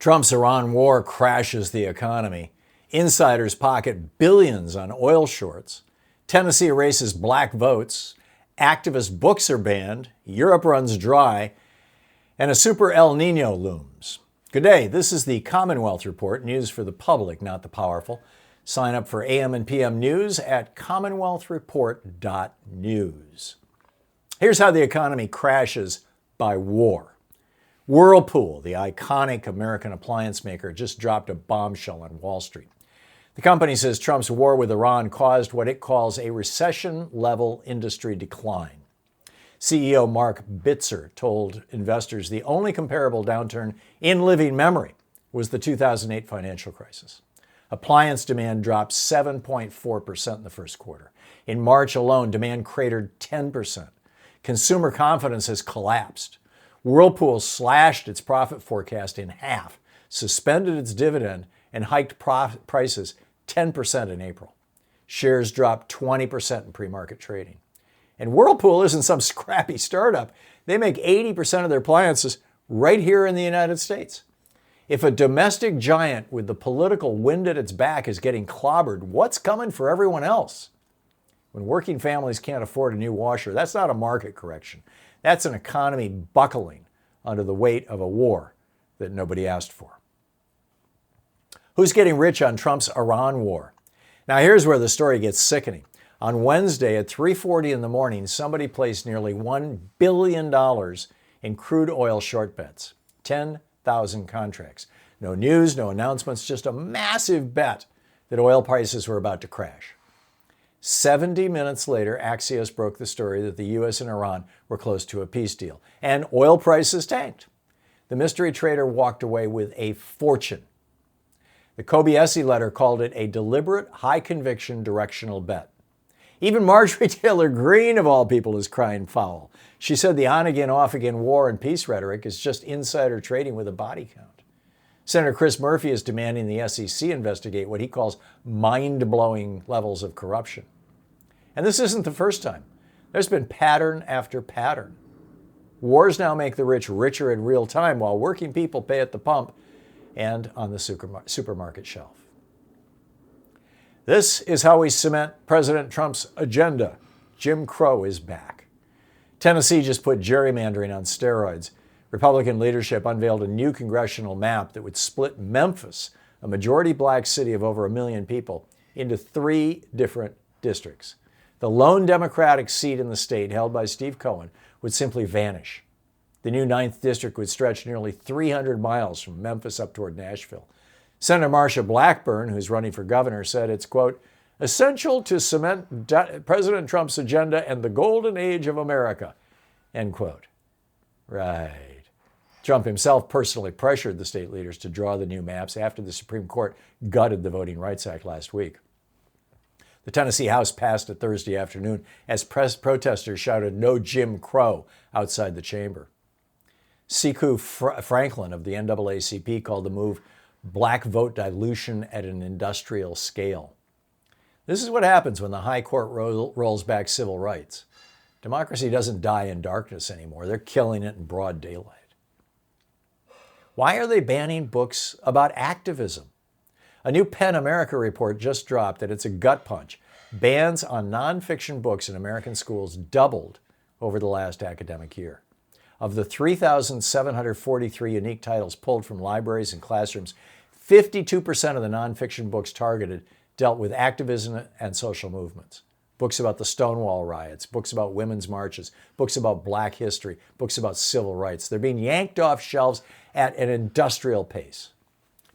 Trump's Iran war crashes the economy. Insiders pocket billions on oil shorts. Tennessee erases black votes. Activist books are banned. Europe runs dry. And a super El Nino looms. Good day. This is the Commonwealth Report, news for the public, not the powerful. Sign up for AM and PM news at commonwealthreport.news. Here's how the economy crashes by war. Whirlpool, the iconic American appliance maker, just dropped a bombshell on Wall Street. The company says Trump's war with Iran caused what it calls a recession-level industry decline. CEO Mark Bitzer told investors the only comparable downturn in living memory was the 2008 financial crisis. Appliance demand dropped 7.4% in the first quarter. In March alone, demand cratered 10%. Consumer confidence has collapsed. Whirlpool slashed its profit forecast in half, suspended its dividend, and hiked prices 10% in April. Shares dropped 20% in pre-market trading. And Whirlpool isn't some scrappy startup. They make 80% of their appliances right here in the United States. If a domestic giant with the political wind at its back is getting clobbered, what's coming for everyone else? When working families can't afford a new washer, that's not a market correction. That's an economy buckling under the weight of a war that nobody asked for. Who's getting rich on Trump's Iran war? Now here's where the story gets sickening. On Wednesday at 3:40 in the morning, somebody placed nearly $1 billion in crude oil short bets. 10,000 contracts. No news, no announcements, just a massive bet that oil prices were about to crash. 70 minutes later, Axios broke the story that the U.S. and Iran were close to a peace deal, and oil prices tanked. The mystery trader walked away with a fortune. The Kobayashi letter called it a deliberate, high-conviction directional bet. Even Marjorie Taylor Greene, of all people, is crying foul. She said the on-again, off-again war and peace rhetoric is just insider trading with a body count. Senator Chris Murphy is demanding the SEC investigate what he calls mind-blowing levels of corruption. And this isn't the first time. There's been pattern after pattern. Wars now make the rich richer in real time while working people pay at the pump and on the supermarket shelf. This is how we cement President Trump's agenda. Jim Crow is back. Tennessee just put gerrymandering on steroids. Republican leadership unveiled a new congressional map that would split Memphis, a majority black city of over 1 million people, into 3 different districts. The lone Democratic seat in the state, held by Steve Cohen, would simply vanish. The new 9th district would stretch nearly 300 miles from Memphis up toward Nashville. Senator Marsha Blackburn, who's running for governor, said it's, quote, essential to cement President Trump's agenda and the golden age of America, end quote. Right. Trump himself personally pressured the state leaders to draw the new maps after the Supreme Court gutted the Voting Rights Act last week. The Tennessee House passed it Thursday afternoon as protesters shouted, "No Jim Crow," outside the chamber. Siku Franklin of the NAACP called the move black vote dilution at an industrial scale. This is what happens when the high court rolls back civil rights. Democracy doesn't die in darkness anymore. They're killing it in broad daylight. Why are they banning books about activism? A new PEN America report just dropped, and it's a gut punch. Bans on nonfiction books in American schools doubled over the last academic year. Of the 3,743 unique titles pulled from libraries and classrooms, 52% of the nonfiction books targeted dealt with activism and social movements. Books about the Stonewall riots, books about women's marches, books about black history, books about civil rights. They're being yanked off shelves at an industrial pace.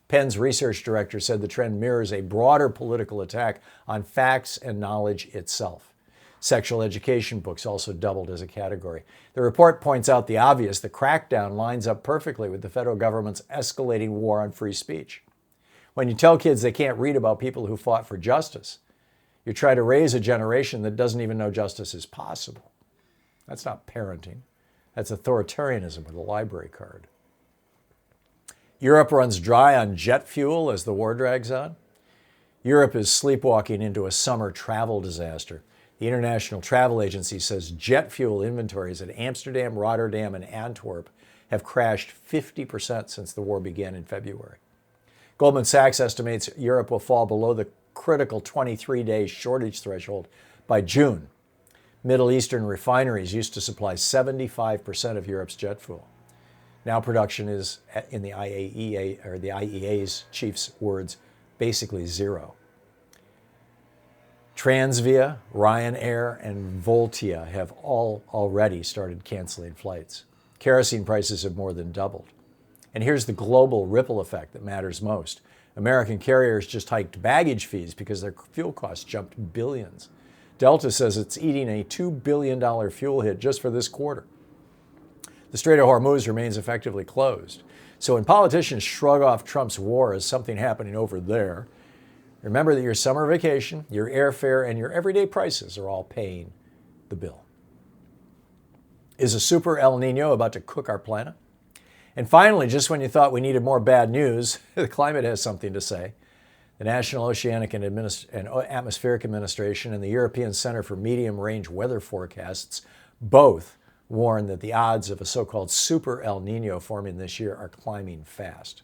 PEN's research director said the trend mirrors a broader political attack on facts and knowledge itself. Sexual education books also doubled as a category. The report points out the obvious. The crackdown lines up perfectly with the federal government's escalating war on free speech. When you tell kids they can't read about people who fought for justice, you try to raise a generation that doesn't even know justice is possible. That's not parenting. That's authoritarianism with a library card. Europe runs dry on jet fuel as the war drags on. Europe is sleepwalking into a summer travel disaster. The International Travel Agency says jet fuel inventories at Amsterdam, Rotterdam, and Antwerp have crashed 50% since the war began in February. Goldman Sachs estimates Europe will fall below the critical 23-day shortage threshold by June. Middle Eastern refineries used to supply 75% of Europe's jet fuel. Now production is, in the IEA's chief's words, basically zero. Transvia, Ryanair, and Voltia have all already started canceling flights. Kerosene prices have more than doubled. And here's the global ripple effect that matters most. American carriers just hiked baggage fees because their fuel costs jumped billions. Delta says it's eating a $2 billion fuel hit just for this quarter. The Strait of Hormuz remains effectively closed. So when politicians shrug off Trump's war as something happening over there, remember that your summer vacation, your airfare, and your everyday prices are all paying the bill. Is a super El Nino about to cook our planet? And finally, just when you thought we needed more bad news, the climate has something to say. The National Oceanic and Atmospheric Administration and the European Center for Medium-Range Weather Forecasts both warn that the odds of a so-called super El Nino forming this year are climbing fast.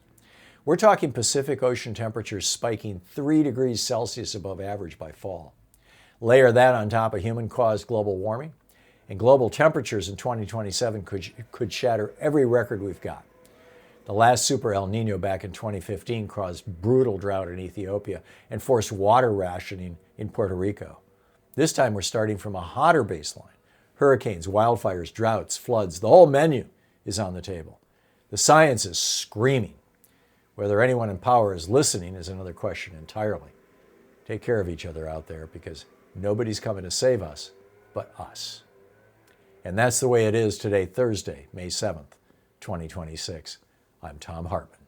We're talking Pacific Ocean temperatures spiking 3 degrees Celsius above average by fall. Layer that on top of human-caused global warming, and global temperatures in 2027 could shatter every record we've got. The last super El Nino back in 2015 caused brutal drought in Ethiopia and forced water rationing in Puerto Rico. This time we're starting from a hotter baseline. Hurricanes, wildfires, droughts, floods, the whole menu is on the table. The science is screaming. Whether anyone in power is listening is another question entirely. Take care of each other out there because nobody's coming to save us but us. And that's the way it is today, Thursday, May 7th, 2026. I'm Thom Hartmann.